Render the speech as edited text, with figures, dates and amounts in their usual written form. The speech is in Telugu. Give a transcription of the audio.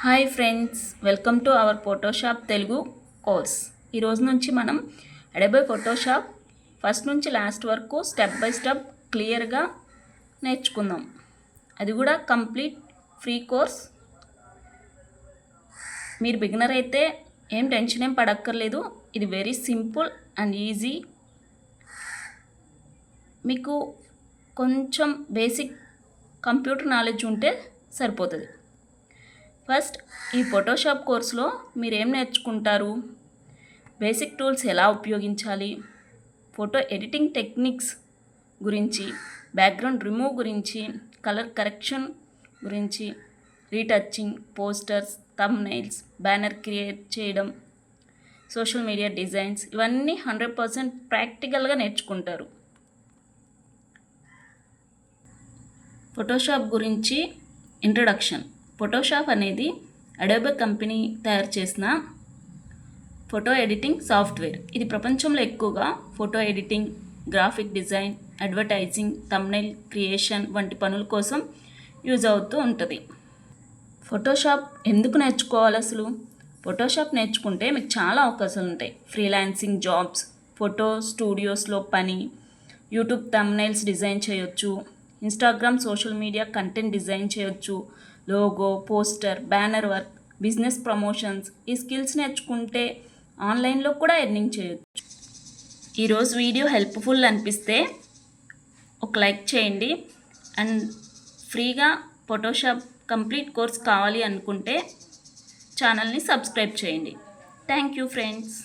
Hi friends, welcome to our Photoshop Telugu course. ఈరోజు నుంచి మనం అడోబే ఫోటోషాప్ ఫస్ట్ నుంచి లాస్ట్ వరకు స్టెప్ బై స్టెప్ క్లియర్గా నేర్చుకుందాం. అది కూడా కంప్లీట్ ఫ్రీ కోర్స్. మీరు బిగినర్ అయితే ఏం టెన్షన్ ఏం పడక్కర్లేదు. ఇది వెరీ సింపుల్ అండ్ ఈజీ. మీకు కొంచెం బేసిక్ కంప్యూటర్ నాలెడ్జ్ ఉంటే సరిపోతుంది. ఫస్ట్ ఈ ఫోటోషాప్ కోర్సులో మీరు ఏం నేర్చుకుంటారు? బేసిక్ టూల్స్ ఎలా ఉపయోగించాలి, ఫోటో ఎడిటింగ్ టెక్నిక్స్ గురించి, బ్యాక్గ్రౌండ్ రిమూవ్ గురించి, కలర్ కరెక్షన్ గురించి, retouching, posters, thumbnails, banner create చేయడం, సోషల్ మీడియా డిజైన్స్, ఇవన్నీ 100% ప్రాక్టికల్గా నేర్చుకుంటారు. ఫోటోషాప్ గురించి ఇంట్రడక్షన్. ఫోటోషాప్ అనేది అడోబే కంపెనీ తయారు చేసిన ఫోటో ఎడిటింగ్ సాఫ్ట్వేర్. ఇది ప్రపంచంలో ఎక్కువగా photo editing, graphic design, advertising, thumbnail creation వంటి పనుల కోసం యూజ్ అవుతూ ఉంటుంది. ఫోటోషాప్ ఎందుకు నేర్చుకోవాలి అసలు? ఫోటోషాప్ నేర్చుకుంటే మీకు చాలా అవకాశాలు ఉంటాయి. ఫ్రీలాన్సింగ్ జాబ్స్, ఫోటో స్టూడియోస్లో పని, యూట్యూబ్ థంబ్నెయిల్స్ డిజైన్ చేయొచ్చు, Instagram social media content design చేయొచ్చు, logo, poster, banner work, business promotions. ఈ స్కిల్స్ నేర్చుకుంటే ఆన్లైన్లో కూడా ఎర్నింగ్ చేయొచ్చు. ఈరోజు వీడియో హెల్ప్ఫుల్ అనిపిస్తే ఒక లైక్ చేయండి. అండ్ ఫ్రీగా ఫోటోషాప్ కంప్లీట్ కోర్స్ కావాలి అనుకుంటే ఛానల్ని సబ్స్క్రైబ్ చేయండి. Thank you friends.